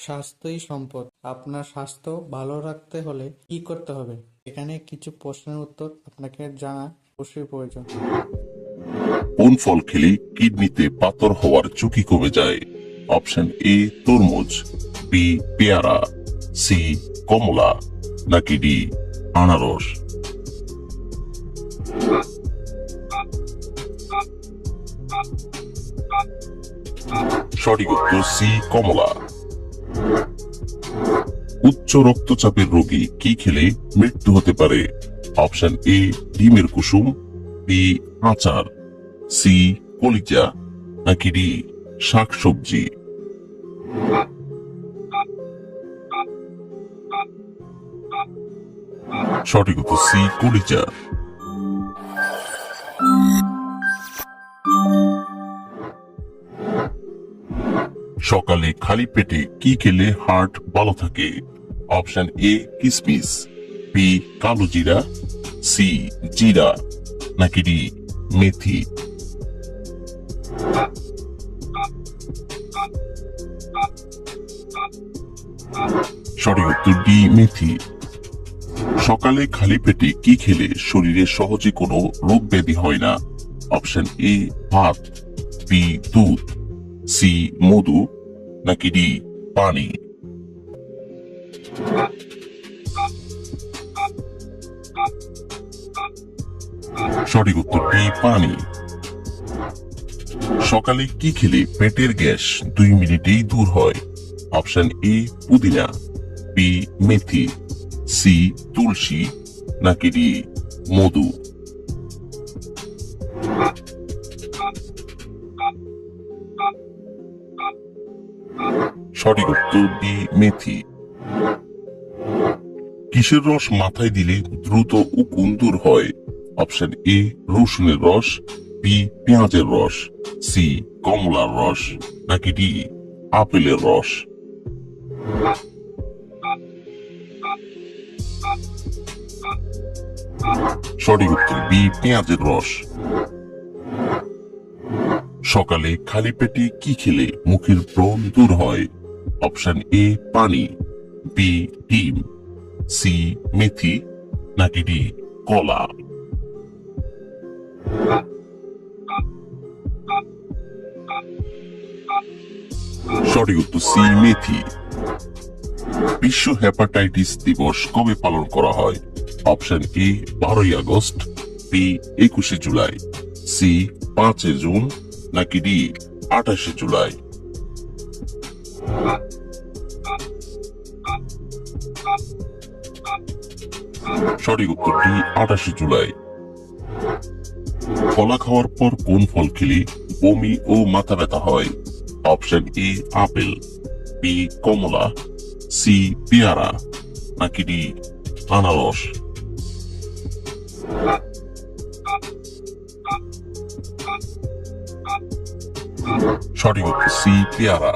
স্বাস্থ্যই সম্পদ। আপনার স্বাস্থ্য ভালো রাখতে হলে কি করতে হবে? এখানে কিছু প্রশ্নের উত্তর আপনাকে জানা অবশ্যই প্রয়োজন। কোন ফল খেলে কিডনিতে পাথর হওয়ার ঝুঁকি কমে যায়? অপশন এ তরমুজ, বি পেয়ারা, সি কমলা, নাকি ডি আনারস? সঠিক উত্তর সি কমলা। উচ্চ রক্তচাপের রোগী কি খেলে মৃত্যু হতে পারে? অপশন এ ডিমের কুসুম, বি আচার, সি কলিজা, নাকি ডি শাকসবজি? সঠিক উত্তর সি কলিজা। সকালে খালি পেটে কি খেলে হার্ট ভালো থাকে? অপশন এ কিসমিস, বি কালো জিরা, সি জিরা, নাকি ডি মেথি? সঠিক উত্তর ডি মেথি। সকালে খালি পেটে কি খেলে শরীরে সহজে কোনো রোগ ব্যাধি হয় না? অপশন এ ভাত, বি দুধ, সি মধু, নাকি ডি পানি? সঠিক উত্তর ডি পানি। সকালে কি খেলে পেটের গ্যাস 2 মিনিটেই দূর হয়? অপশন এ পুদিনা, বি মেথি, সি তুলসী, নাকি ডি মধু? সঠিক উত্তর ডি মেথি। কিসের রস মাথায় দিলে দ্রুত উকুন দূর হয়? অপশন এ রসুনের রস, বি পেঁয়াজের রস, সি কমলার রস, নাকি ডি আপেলের রস? সঠিক উত্তর বি পেঁয়াজের রস। সকালে খালি পেটে কি খেলে মুখের ব্রণ দূর হয়? অপশন এ পানি, বি ডিম, সি মেথি, নাকি ডি কলা? সঠিক উত্তর সি মেথি। বিশ্ব হেপাটাইটিস দিবস কবে পালন করা হয়? অপশন এ 12ই আগস্ট, বি 21শে জুলাই, সি 5 জুন, নাকি ডি 28শে জুলাই? সঠিক উত্তর ডি 28শে জুলাই। কলা খাওয়ার পর কোন ফল খেলে বমি ও মাথা ব্যথা হয়? অপশন এ আপেল, বি কমলা, সি পেয়ারা, নাকি ডি আনারস? সঠিক উত্তর সি পেয়ারা।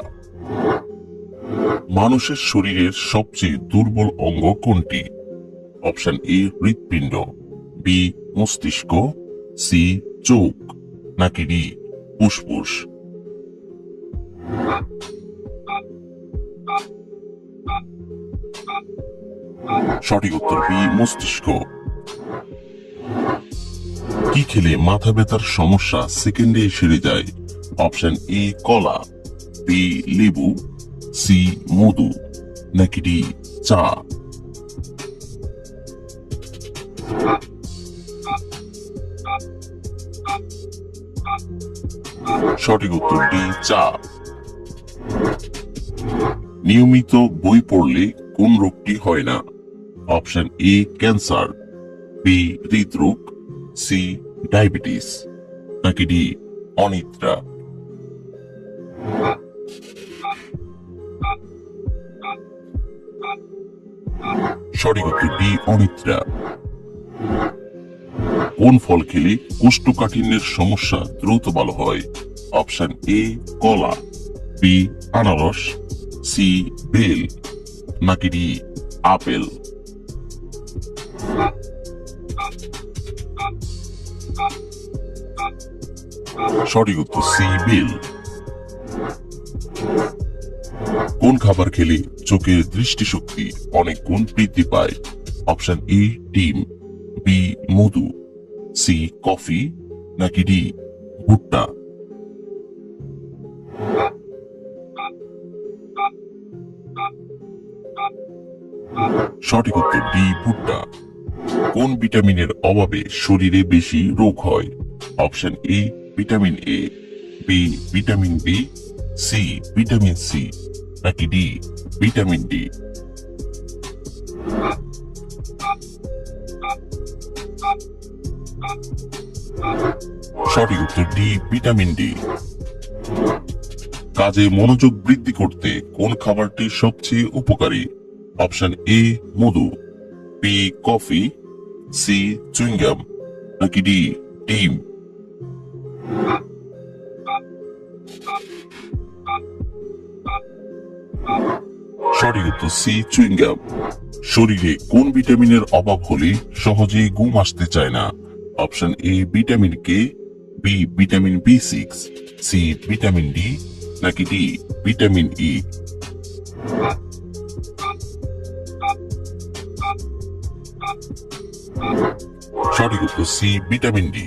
মানুষের শরীরের সবচেয়ে দুর্বল অঙ্গ কোনটি? অপশন এ হৃৎপিণ্ড, বি মস্তিষ্ক, সি চোখ, নাকি ডি ফুসফুস? সঠিক উত্তর বি মস্তিষ্ক। কি খেলে মাথা ব্যথার সমস্যা সেকেন্ডে সেরে যায়? অপশন এ কলা, বি লেবু, সি মধু, নাকি ডি চা? সঠিক উত্তর ডি চা। নিয়মিত বই পড়লে কোন রোগটি হয় না? অপশন এ ক্যান্সার, বি হৃদরোগ, সি ডায়াবেটিস, নাকি ডি অনিদ্রা? সঠিক উত্তর ডি অনিদ্রা। কোন ফল খেলে কোষ্ঠকাঠিন্যের সমস্যা দ্রুত ভালো হয়? অপশন এ কলা, বি আনারস, সি বেল, নাকি ডি আপেল? সঠিক উত্তর সি বেল। কোন খাবার খেলে চোখের দৃষ্টিশক্তি অনেক গুণ বৃদ্ধি পায়? অপশন এ ডিম, বি মধু, সি কফি, নাকি ডি ভুট্টা? সঠিক উত্তর ডি ভুট্টা। কোন ভিটামিনের অভাবে শরীরে বেশি রোগ হয়? Option A vitamin A, B vitamin B, C vitamin C, নাকি ডি ভিটামিন ডি? সঠিক উত্তর ডি ভিটামিন ডি। কাজে মনোযোগ বৃদ্ধি করতে কোন খাবারটি সবচেয়ে উপকারী? অপশন এ মধু, বি কফি, সি চুইংগাম, নাকি ডি ডিম? সঠিক উত্তর সি চুইংগাম। শরীরে কোন ভিটামিনের অভাব হলে সহজেই ঘুম আসতে চায় না? Option A vitamin K, B vitamin বি6, সি ভিটামিন ডি, নাকি ডি ভিটামিন ই? সঠিক উত্তর সি ভিটামিন ডি।